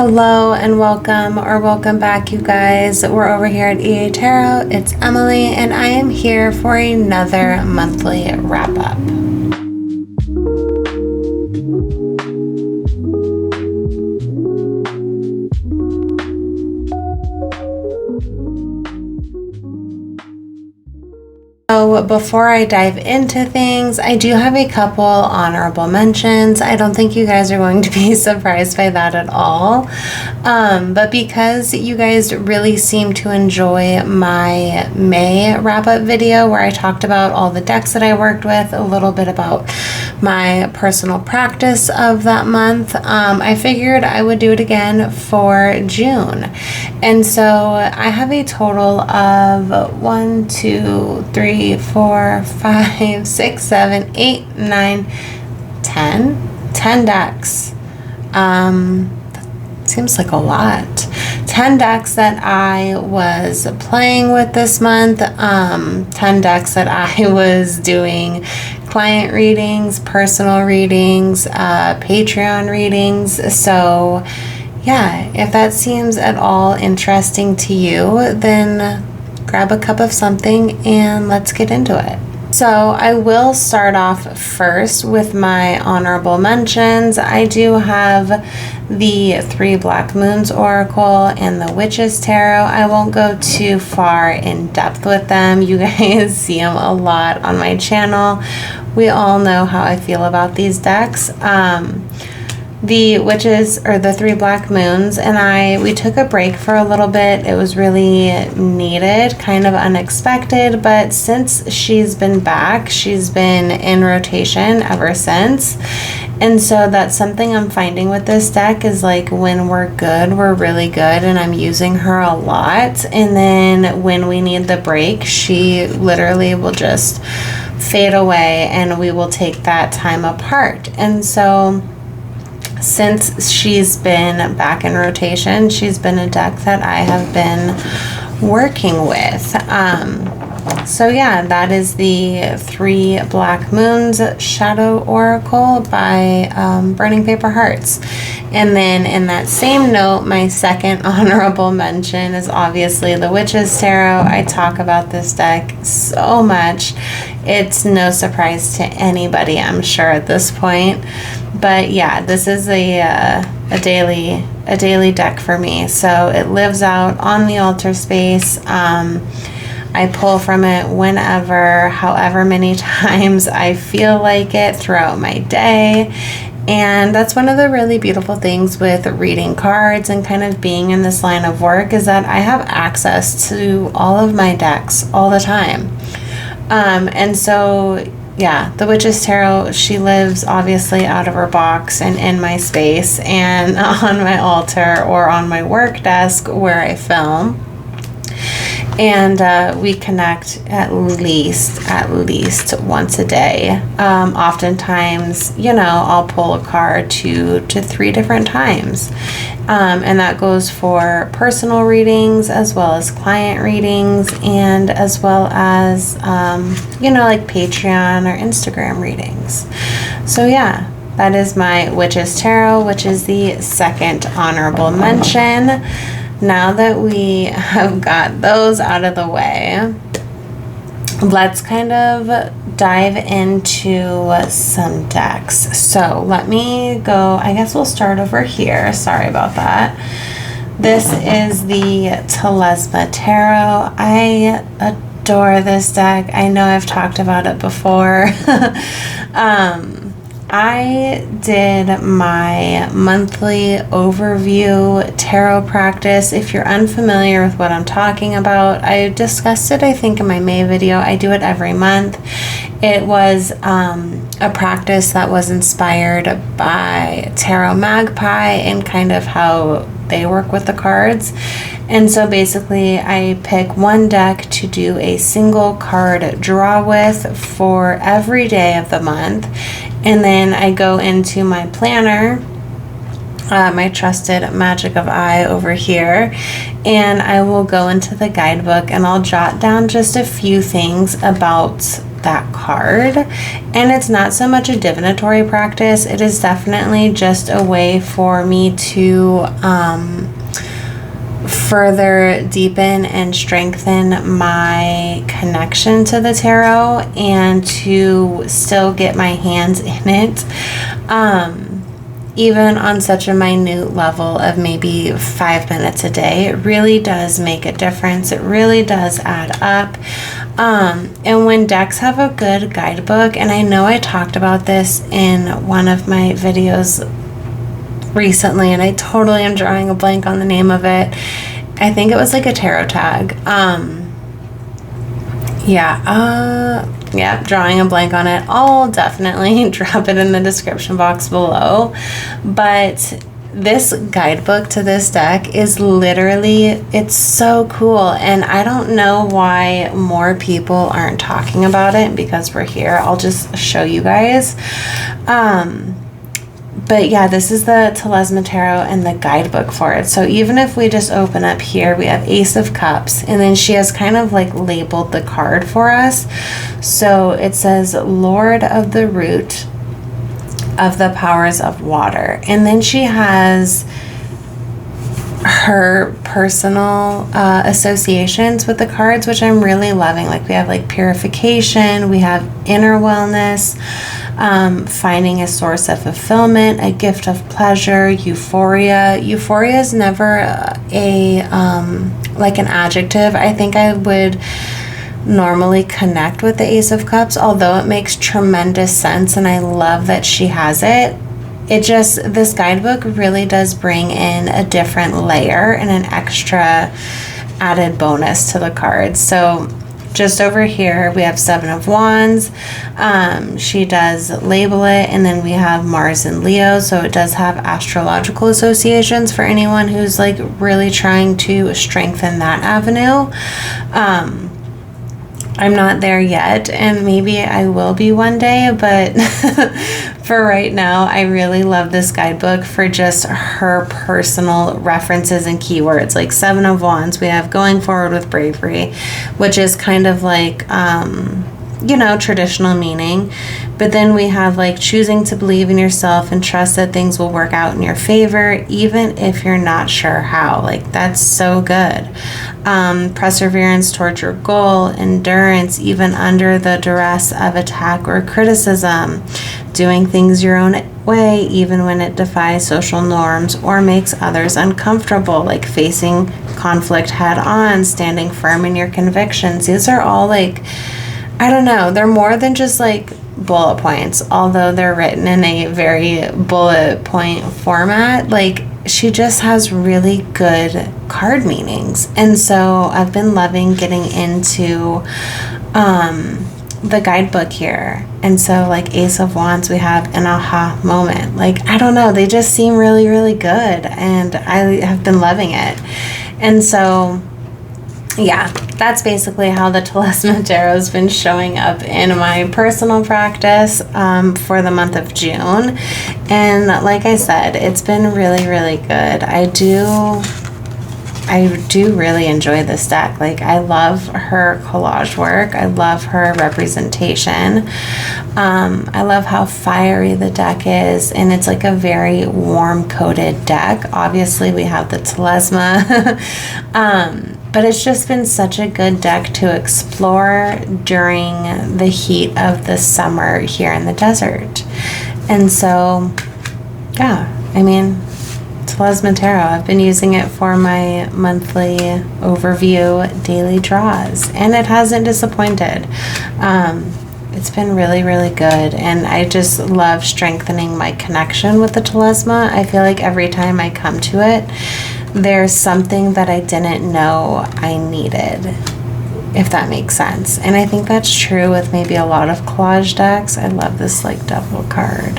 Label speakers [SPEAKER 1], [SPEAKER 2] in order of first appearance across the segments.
[SPEAKER 1] Hello and welcome back, you guys. We're over here at EA Tarot. It's Emily and I am here for another monthly wrap up. So before I dive into things, I do have a couple honorable mentions. I don't think you guys are going to be surprised by that at all. But because you guys really seem to enjoy my May wrap-up video where I talked about all the decks that I worked with, a little bit about my personal practice of that month, I figured I would do it again for June. And so I have a total of 1, 2, 3, 4, 5, 6, 7, 8, 9, 10 decks. Seems like a lot. 10 decks that I was playing with this month. 10 decks that I was doing client readings, personal readings, Patreon readings. So yeah, if that seems at all interesting to you, then grab a cup of something and let's get into it. So I will start off first with my honorable mentions. I do have the 3 Black Moons Oracle and the Witches Tarot. I won't go too far in depth with them. You guys see them a lot on my channel. We all know how I feel about these decks. The Witches, or the 3 Black Moons, and we took a break for a little bit. It was really needed, kind of unexpected, but since she's been back, she's been in rotation ever since. And so that's something I'm finding with this deck is like when we're good, we're really good, and I'm using her a lot. And then when we need the break, she literally will just fade away and we will take that time apart. And so since she's been back in rotation, she's been a deck that I have been working with. So yeah, that is the 3 Black Moons Shadow Oracle by Burning Paper Hearts. And then in that same note, my second honorable mention is obviously the Witches Tarot. I talk about this deck so much. It's no surprise to anybody, I'm sure, at this point. But yeah, this is a daily deck for me. So it lives out on the altar space. I pull from it whenever, however many times I feel like it throughout my day. And that's one of the really beautiful things with reading cards and kind of being in this line of work is that I have access to all of my decks all the time. And so yeah, the Witches Tarot, she lives obviously out of her box and in my space and on my altar or on my work desk where I film. And we connect at least once a day. Oftentimes, you know, I'll pull a card 2 to 3 different times. And that goes for personal readings as well as client readings and as well as, you know, like Patreon or Instagram readings. So yeah, that is my Witches Tarot, which is the second honorable mention. Now that we have got those out of the way, let's kind of dive into some decks. So let me go, I guess we'll start over here. Sorry about that. This is the Telesma Tarot. I adore this deck. I know I've talked about it before. I did my monthly overview tarot practice. If you're unfamiliar with what I'm talking about, I discussed it, I think, in my May video. I do it every month. It was a practice that was inspired by Tarot Magpie and kind of how they work with the cards. And so basically I pick one deck to do a single card draw with for every day of the month. And then I go into my planner, my trusted Magic of Eye over here, and I will go into the guidebook and I'll jot down just a few things about that card. And it's not so much a divinatory practice. It is definitely just a way for me to further deepen and strengthen my connection to the tarot and to still get my hands in it. Even on such a minute level of maybe 5 minutes a day, it really does make a difference. It really does add up. And when decks have a good guidebook, and I know I talked about this in one of my videos recently, and I totally am drawing a blank on the name of it. I think it was like a tarot tag. Drawing a blank on it. I'll definitely drop it in the description box below. But this guidebook to this deck is literally, it's so cool. And I don't know why more people aren't talking about it, because we're here. I'll just show you guys. But yeah, this is the Telesma Tarot and the guidebook for it. So even if we just open up here, we have Ace of Cups, and then she has kind of like labeled the card for us. So it says Lord of the Root of the Powers of Water. And then she has her personal associations with the cards, which I'm really loving. Like we have like purification, we have inner wellness, finding a source of fulfillment, a gift of pleasure, euphoria. Euphoria is never like an adjective. I think I would normally connect with the Ace of Cups, although it makes tremendous sense and I love that she has it. This guidebook really does bring in a different layer and an extra added bonus to the cards. So just over here, we have Seven of Wands. She does label it, and then we have Mars and Leo, so it does have astrological associations for anyone who's like really trying to strengthen that avenue. I'm not there yet, and maybe I will be one day, but for right now, I really love this guidebook for just her personal references and keywords. Like Seven of Wands, we have going forward with bravery, which is kind of like, traditional meaning. But then we have like choosing to believe in yourself and trust that things will work out in your favor, even if you're not sure how. Like that's so good. Perseverance towards your goal, endurance even under the duress of attack or criticism, doing things your own way even when it defies social norms or makes others uncomfortable, like facing conflict head on, standing firm in your convictions. These are all like, I don't know, they're more than just like bullet points, although they're written in a very bullet point format. Like she just has really good card meanings. And so I've been loving getting into the guidebook here. And so like Ace of Wands, we have an aha moment. Like, I don't know, they just seem really, really good. And I have been loving it. And so yeah, that's basically how the Telesma Tarot has been showing up in my personal practice for the month of June. And like I said, it's been really, really good. I do really enjoy this deck. Like I love her collage work. I love her representation. I love how fiery the deck is, and it's like a very warm coated deck. Obviously we have the Telesma. But it's just been such a good deck to explore during the heat of the summer here in the desert. And so, yeah, I mean, Telesma Tarot, I've been using it for my monthly overview daily draws, and it hasn't disappointed. It's been really, really good, and I just love strengthening my connection with the Telesma. I feel like every time I come to it, there's something that I didn't know I needed, if that makes sense. And I think that's true with maybe a lot of collage decks. I love this like devil card.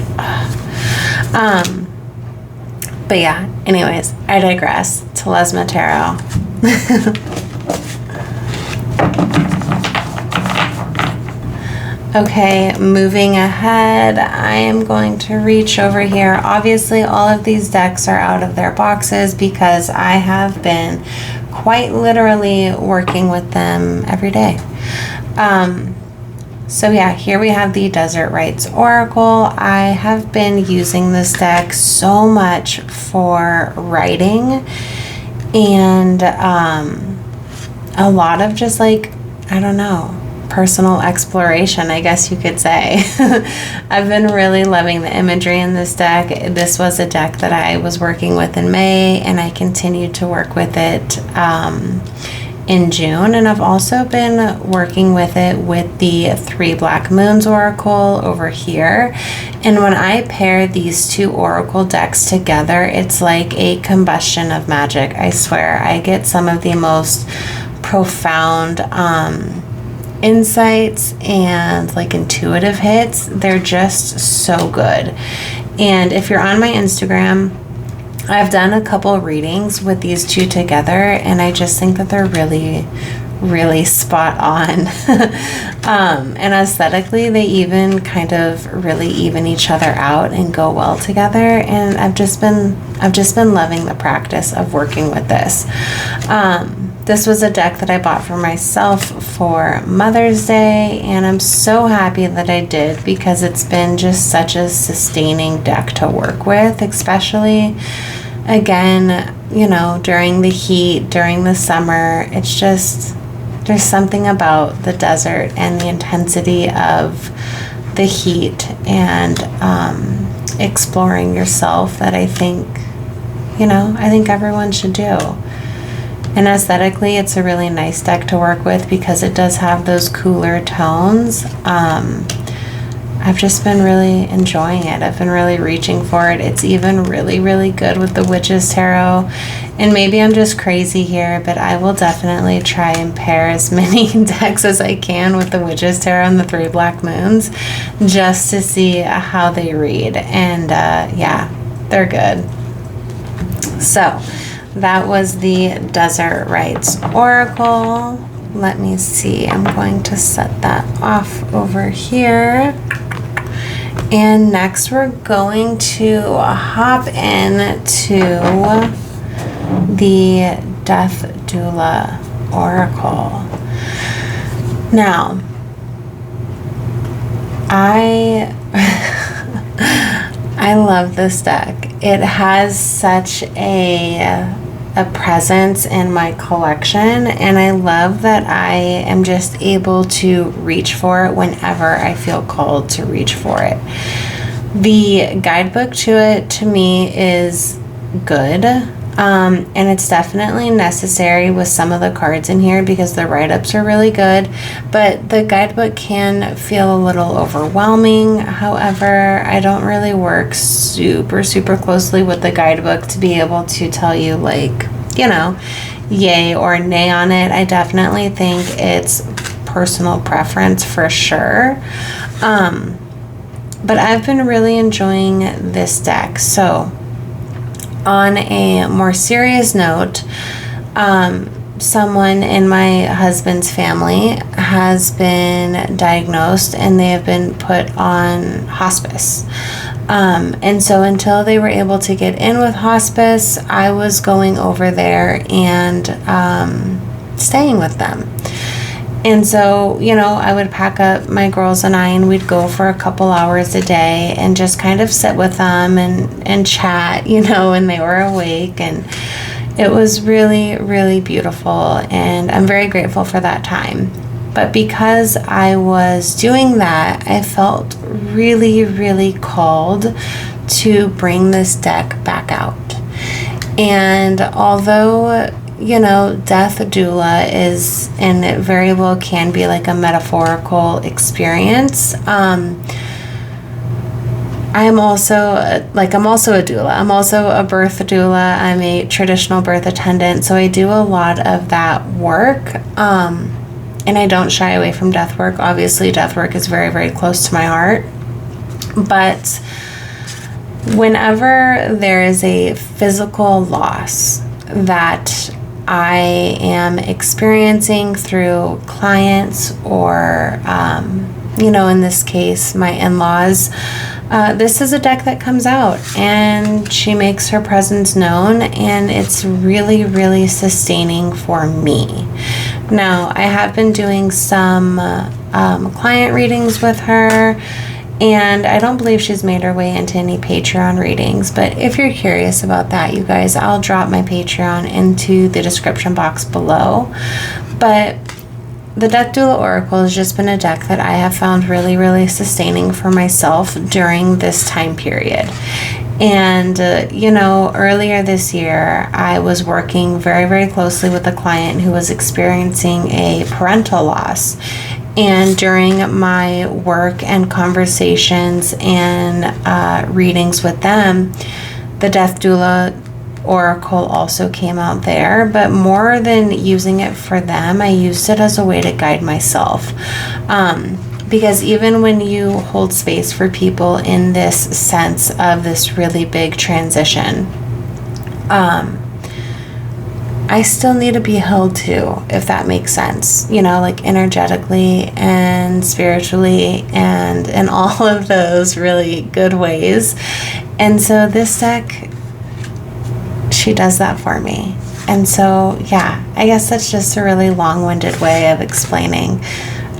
[SPEAKER 1] But yeah, anyways, I digress. Telesma Tarot. Okay, moving ahead, I am going to reach over here. Obviously, all of these decks are out of their boxes because I have been quite literally working with them every day. So yeah, here we have the Desert Rites Oracle. I have been using this deck so much for writing and a lot of just like, I don't know, personal exploration, I guess you could say. I've been really loving the imagery in this deck. This was a deck that I was working with in May, and I continued to work with it in June, and I've also been working with it with the 3 Black Moons Oracle over here. And when I pair these 2 Oracle decks together, it's like a combustion of magic. I swear, I get some of the most profound insights and like intuitive hits. They're just so good. And if you're on my Instagram, I've done a couple readings with these 2 together, and I just think that they're really, really spot on. And aesthetically, they even kind of really even each other out and go well together. And I've just been loving the practice of working with this. This was a deck that I bought for myself for Mother's Day, and I'm so happy that I did, because it's been just such a sustaining deck to work with, especially, again, you know, during the heat, during the summer. It's just, there's something about the desert and the intensity of the heat and exploring yourself that I think, you know, I think everyone should do. And aesthetically, it's a really nice deck to work with because it does have those cooler tones. I've just been really enjoying it. I've been really reaching for it. It's even really, really good with the Witch's Tarot. And maybe I'm just crazy here, but I will definitely try and pair as many decks as I can with the Witch's Tarot and the 3 Black Moons, just to see how they read. And yeah, they're good. So that was the Desert Rites Oracle. Let me see. I'm going to set that off over here. And next we're going to hop into the Death Doula Oracle. Now, I love this deck. It has such a presence in my collection, and I love that I am just able to reach for it whenever I feel called to reach for it. The guidebook to it, to me, is good, and it's definitely necessary with some of the cards in here because the write-ups are really good, but the guidebook can feel a little overwhelming. However, I don't really work super closely with the guidebook to be able to tell you, like, you know, yay or nay on it. I definitely think it's personal preference for sure. But I've been really enjoying this deck. So on a more serious note, someone in my husband's family has been diagnosed and they have been put on hospice. And so until they were able to get in with hospice, I was going over there and staying with them. And so, you know, I would pack up my girls and I, and we'd go for a couple hours a day and just kind of sit with them and chat, you know, when they were awake. And it was really, really beautiful. And I'm very grateful for that time. But because I was doing that, I felt really, really called to bring this deck back out. And although, you know, Death Doula is, and it very well can be like a metaphorical experience, I'm also a doula. I'm also a birth doula. I'm a traditional birth attendant. So I do a lot of that work. And I don't shy away from death work. Obviously, death work is very, very close to my heart. But whenever there is a physical loss that I am experiencing through clients or, you know, in this case, my in-laws, this is a deck that comes out and she makes her presence known, and it's really, really sustaining for me. Now, I have been doing some client readings with her, and I don't believe she's made her way into any Patreon readings, but if you're curious about that, you guys, I'll drop my Patreon into the description box below. But the Death Doula Oracle has just been a deck that I have found really, really sustaining for myself during this time period. And, earlier this year, I was working very, very closely with a client who was experiencing a parental loss. And during my work and conversations and readings with them, the Death Doula Oracle also came out there. But more than using it for them, I used it as a way to guide myself. Because even when you hold space for people in this sense of this really big transition, I still need to be held too, if that makes sense, like energetically and spiritually and in all of those really good ways. And so this deck, she does that for me. And so, yeah, I guess that's just a really long-winded way of explaining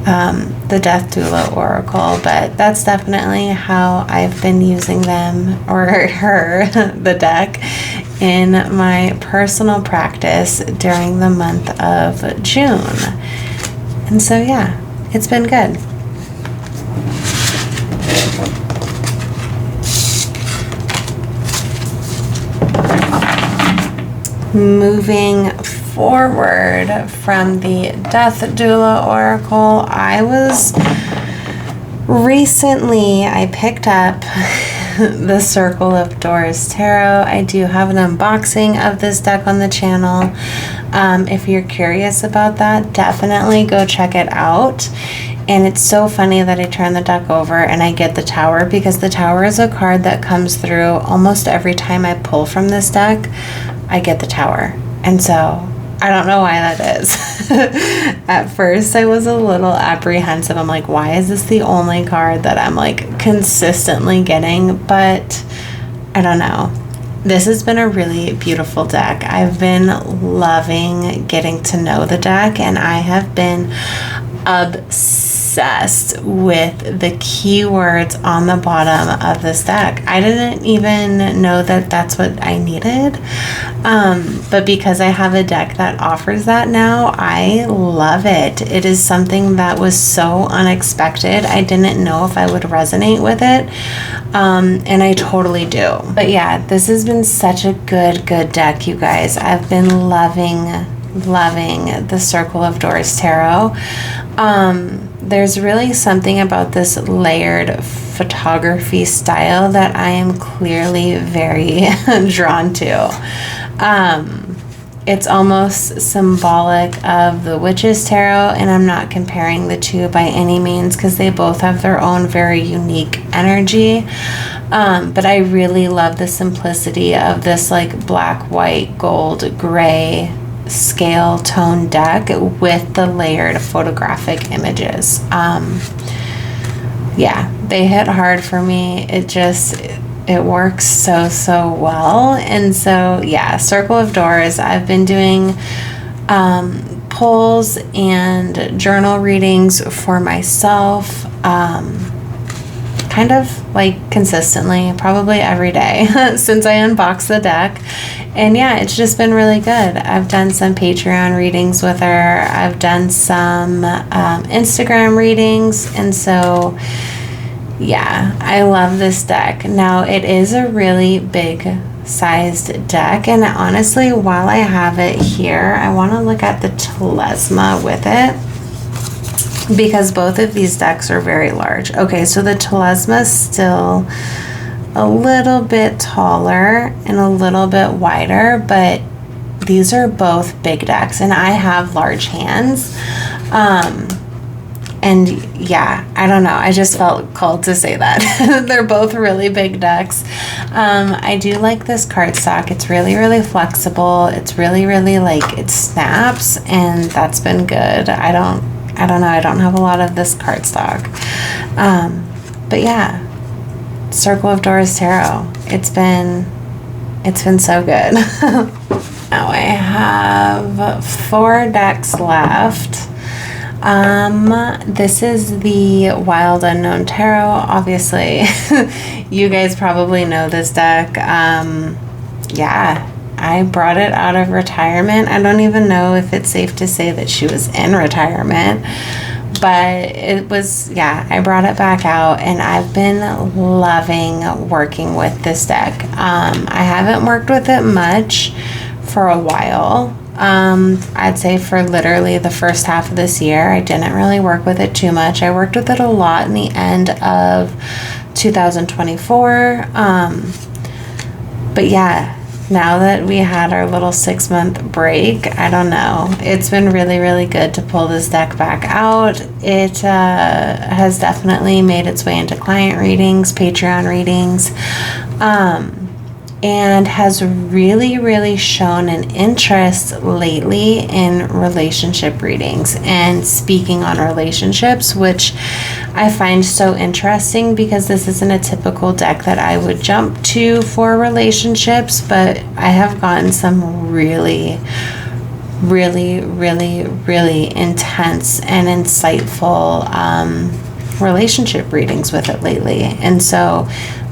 [SPEAKER 1] the Death Doula Oracle, but that's definitely how I've been using them, or her, the deck, in my personal practice during the month of June. And so, yeah, it's been good. Moving forward from the Death Doula Oracle, I picked up the Circle of Doors Tarot. I do have an unboxing of this deck on the channel. If you're curious about that, definitely go check it out. And it's so funny that I turn the deck over and I get the Tower, because the Tower is a card that comes through almost every time I pull from this deck. I get the Tower. And so I don't know why that is. At first, I was a little apprehensive. I'm like, why is this the only card that I'm like consistently getting? But I don't know. This has been a really beautiful deck. I've been loving getting to know the deck, and I have been obsessed with the keywords on the bottom of this deck. I didn't even know that that's what I needed, but because I have a deck that offers that now, I love it. It is something that was so unexpected. I didn't know if I would resonate with it, and I totally do. But yeah, this has been such a good deck, you guys. I've been loving the Circle of Doors Tarot. There's really something about this layered photography style that I am clearly very drawn to. It's almost symbolic of the Witch's Tarot, and I'm not comparing the two by any means because they both have their own very unique energy. But I really love the simplicity of this like black, white, gold, gray scale tone deck with the layered photographic images. Yeah, they hit hard for me. It works so well. And so yeah, Circle of Doors, I've been doing pulls and journal readings for myself, kind of like consistently, probably every day since I unboxed the deck. And yeah, it's just been really good. I've done some Patreon readings with her. I've done some Instagram readings. And so yeah, I love this deck. Now, it is a really big sized deck. And honestly, while I have it here, I want to look at the Telesma with it, because both of these decks are very large. Okay, so the Telesma is still a little bit taller and a little bit wider, but these are both big decks, and I have large hands. And yeah, I don't know, I just felt called to say that. They're both really big decks. I do like this cardstock. It's really flexible. It's really like, it snaps, and that's been good. I don't know, I don't have a lot of this cardstock. But yeah, Circle of Doors Tarot. It's been so good. now I have 4 decks left. This is the Wild Unknown Tarot. Obviously, you guys probably know this deck. Yeah, I brought it out of retirement. I don't even know if it's safe to say that she was in retirement, but it was, yeah, I brought it back out, and I've been loving working with this deck. I haven't worked with it much for a while. I'd say for literally the first half of this year, I didn't really work with it too much. I worked with it a lot in the end of 2024. But yeah, now that we had our little 6-month break, I don't know. It's been really, really good to pull this deck back out. It has definitely made its way into client readings, Patreon readings, and has really, really shown an interest lately in relationship readings and speaking on relationships, which I find so interesting because this isn't a typical deck that I would jump to for relationships, but I have gotten some really, really, really, really intense and insightful relationship readings with it lately. And so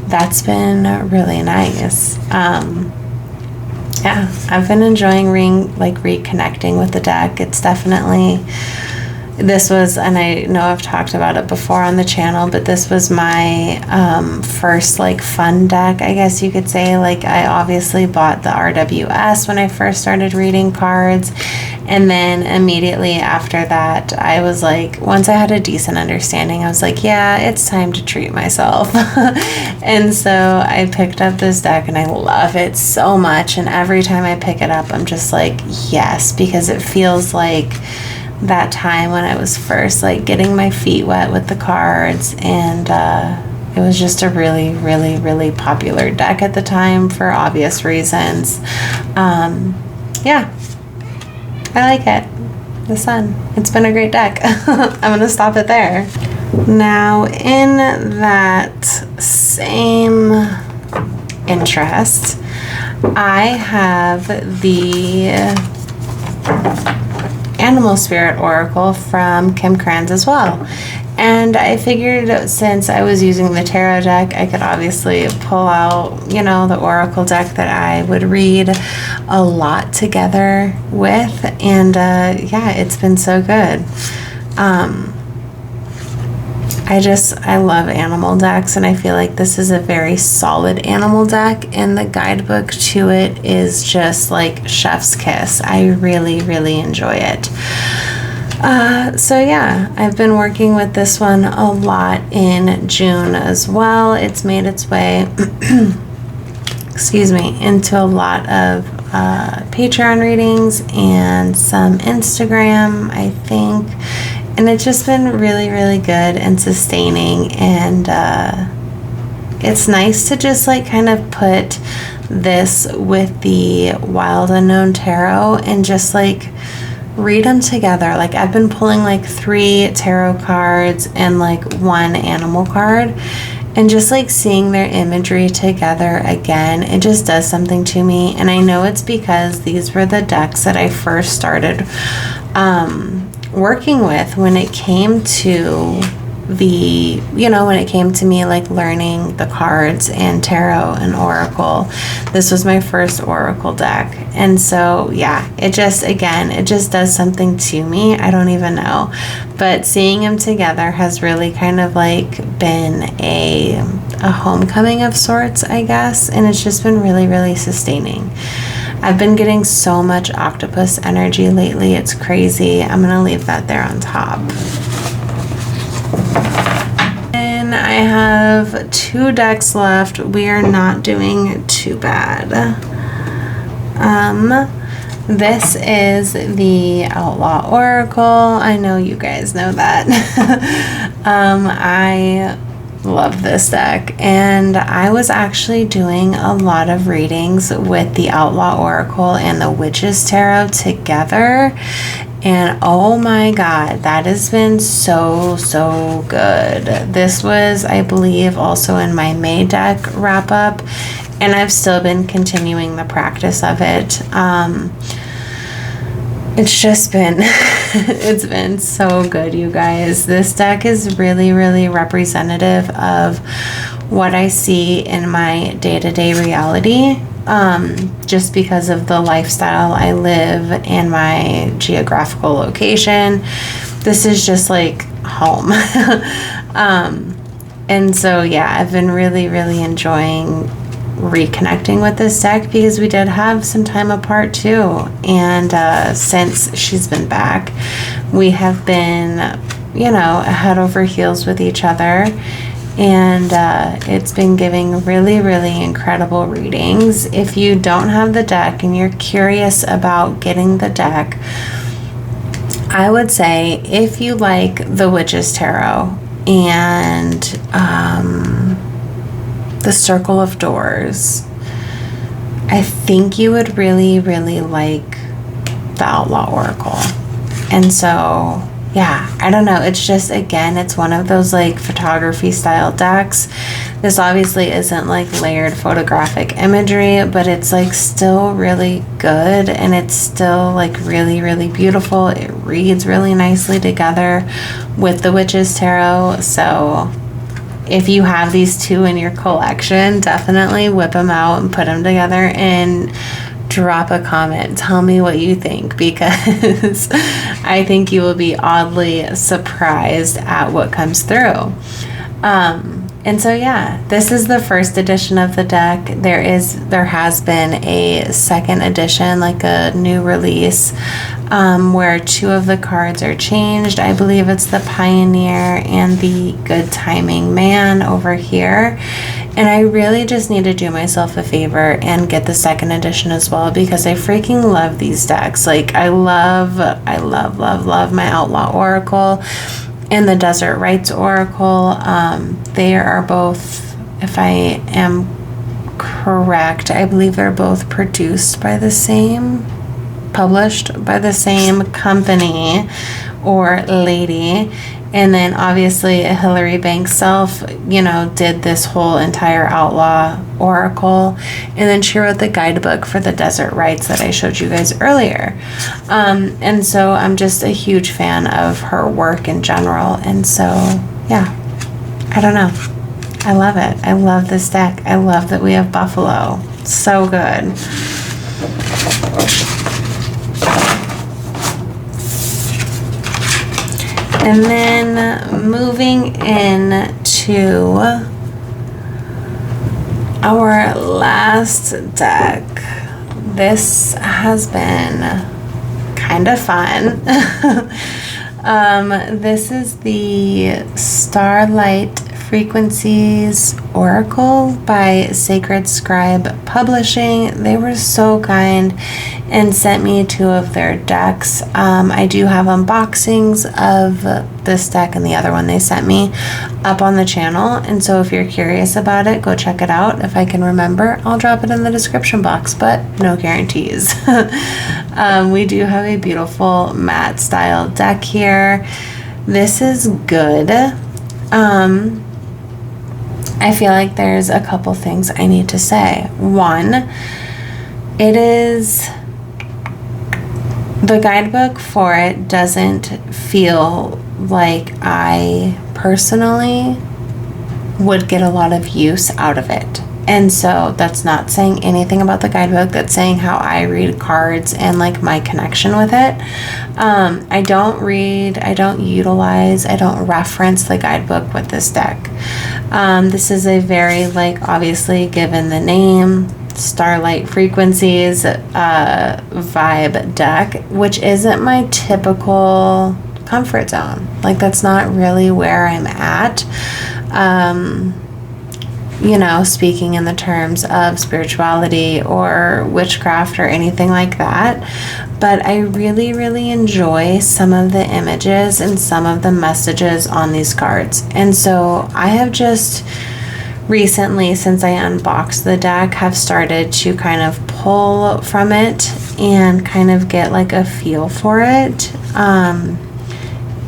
[SPEAKER 1] that's been really nice. Yeah, I've been enjoying reconnecting with the deck. It's definitely, this was, and I know I've talked about it before on the channel, but this was my first fun deck, I guess you could say. I obviously bought the RWS when I first started reading cards, and then immediately after that, I was once I had a decent understanding, I was yeah, it's time to treat myself. And so I picked up this deck, and I love it so much, and every time I pick it up, I'm just yes, because it feels like that time when I was first getting my feet wet with the cards, and it was just a really, really, really popular deck at the time for obvious reasons. Yeah, I like it. The Sun. It's been a great deck. I'm gonna stop it there. Now, in that same interest, I have the Animal Spirit Oracle from Kim Kranz as well. And I figured since I was using the tarot deck, I could obviously pull out, the Oracle deck that I would read a lot together with. And yeah, it's been so good. I love animal decks, and I feel like this is a very solid animal deck, and the guidebook to it is just chef's kiss. I really, really enjoy it. So yeah, I've been working with this one a lot in June as well. It's made its way excuse me, into a lot of Patreon readings and some Instagram, I think. And it's just been really, really good and sustaining. And it's nice to just kind of put this with the Wild Unknown Tarot and just read them together. I've been pulling 3 tarot cards and 1 animal card, and just seeing their imagery together again, it just does something to me. And I know it's because these were the decks that I first started working with when it came to me learning the cards and tarot and oracle. This was my first oracle deck, and so yeah, it just does something to me. I don't even know, but seeing them together has really kind of been a homecoming of sorts, I guess, and it's just been really, really sustaining. I've been getting so much octopus energy lately, it's crazy. I'm gonna leave that there on top. And I have 2 decks left. We are not doing too bad. This is the Outlaw Oracle. I know you guys know that. I love this deck, and I was actually doing a lot of readings with the Outlaw Oracle and the Witch's Tarot together, and oh my god, that has been so good. This was, I believe, also in my May deck wrap up, and I've still been continuing the practice of it. It's just been, it's been so good, you guys. This deck is really, really representative of what I see in my day-to-day reality, just because of the lifestyle I live and my geographical location. This is just like home. And so, yeah, I've been really, really enjoying reconnecting with this deck because we did have some time apart too, and since she's been back, we have been, you know, head over heels with each other, and it's been giving really, really incredible readings. If you don't have the deck and you're curious about getting the deck, I would say if you like the Witch's Tarot and the Circle of Doors, I think you would really, really like the Outlaw Oracle. And so, yeah, I don't know. It's just, again, it's one of those like photography style decks. This obviously isn't like layered photographic imagery, but it's like still really good, and it's still like really, really beautiful. It reads really nicely together with the Witch's Tarot. So if you have these two in your collection, definitely whip them out and put them together and drop a comment. Tell me what you think, because I think you will be oddly surprised at what comes through. And so, yeah, this is the first edition of the deck. There has been a second edition, like a new release, where two of the cards are changed. I believe it's the Pioneer and the Good Timing Man over here. And I really just need to do myself a favor and get the second edition as well, because I freaking love these decks. Like, I love my Outlaw Oracle and the Desert Rites Oracle. They are both, if I am correct, I believe they're both published by the same company or lady. And then obviously Hilary Banks self, you know, did this whole entire Outlaw Oracle. And then she wrote the guidebook for the Desert Rites that I showed you guys earlier. And so I'm just a huge fan of her work in general. And so, yeah, I don't know. I love it. I love this deck. I love that we have Buffalo. So good. And then moving into our last deck. This has been kind of fun. This is the Starlight Frequencies Oracle by Sacred Scribe Publishing. They were so kind and sent me two of their decks. I do have unboxings of this deck and the other one they sent me up on the channel, and so if you're curious about it, go check it out. If I can remember, I'll drop it in the description box, but no guarantees. We do have a beautiful matte style deck here. This is good. I feel like there's a couple things I need to say. One, it is, the guidebook for it doesn't feel like I personally would get a lot of use out of it. And so that's not saying anything about the guidebook. That's saying how I read cards and like my connection with it. I don't read, I don't utilize, I don't reference the guidebook with this deck. This is a very, like, obviously given the name, Starlight Frequencies vibe deck, which isn't my typical comfort zone. Like, that's not really where I'm at. You know, speaking in the terms of spirituality or witchcraft or anything like that. But I really, really enjoy some of the images and some of the messages on these cards. And so I have just recently, since I unboxed the deck, have started to kind of pull from it and kind of get like a feel for it. And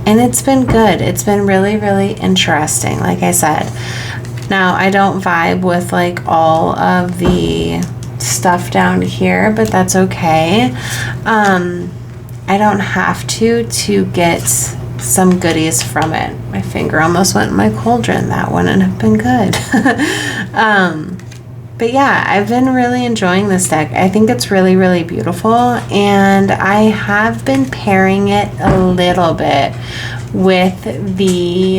[SPEAKER 1] it's been good. It's been really, really interesting. Like I said, Now, I don't vibe with like all of the stuff down here, but that's okay. I don't have to get some goodies from it. My finger almost went in my cauldron. That wouldn't have been good. But yeah, I've been really enjoying this deck. I think it's really, really beautiful, and I have been pairing it a little bit with the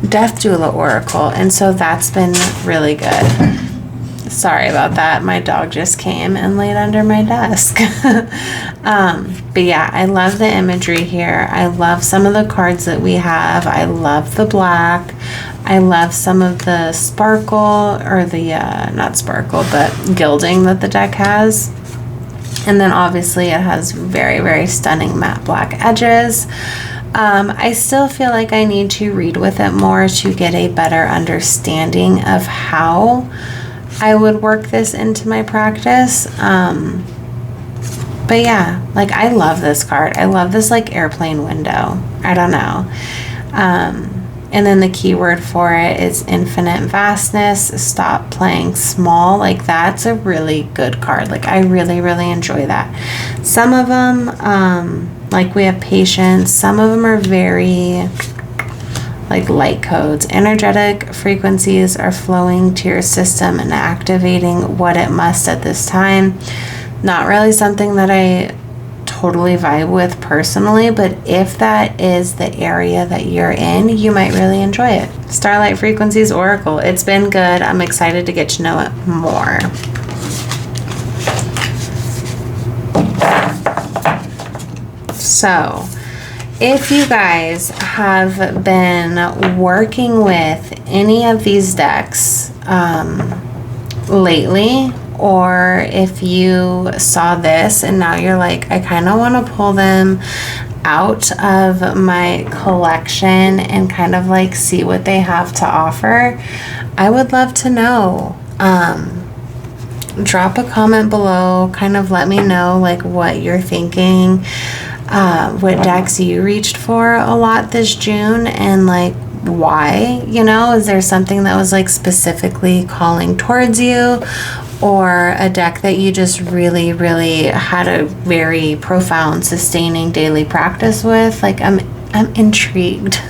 [SPEAKER 1] Death Doula Oracle, and so that's been really good. Sorry about that. My dog just came and laid under my desk. But yeah, I love the imagery here. I love some of the cards that we have. I love the black. I love some of the sparkle, or the, not sparkle, but gilding that the deck has. And then obviously it has very, very stunning matte black edges. I still feel like I need to read with it more to get a better understanding of how I would work this into my practice. But yeah, like I love this card. I love this like airplane window. I don't know. And then the keyword for it is infinite vastness. Stop playing small. Like that's a really good card. Like I really, really enjoy that. Some of them, like we have patience. Some of them are very like light codes. Energetic frequencies are flowing to your system and activating what it must at this time. Not really something that I totally vibe with personally, but if that is the area that you're in, you might really enjoy it. Starlight Frequencies Oracle. It's been good. I'm excited to get to know it more. So, if you guys have been working with any of these decks lately, or if you saw this and now you're like, I kind of want to pull them out of my collection and kind of like see what they have to offer, I would love to know. Drop a comment below, kind of let me know like what you're thinking, what decks you reached for a lot this June, and like why, you know, is there something that was like specifically calling towards you, or a deck that you just really, really had a very profound, sustaining daily practice with? Like I'm intrigued.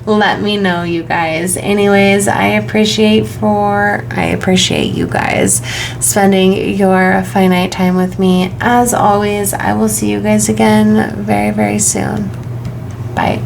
[SPEAKER 1] Let me know, you guys. Anyways, I appreciate you guys spending your finite time with me. As always, I will see you guys again very, very soon. Bye.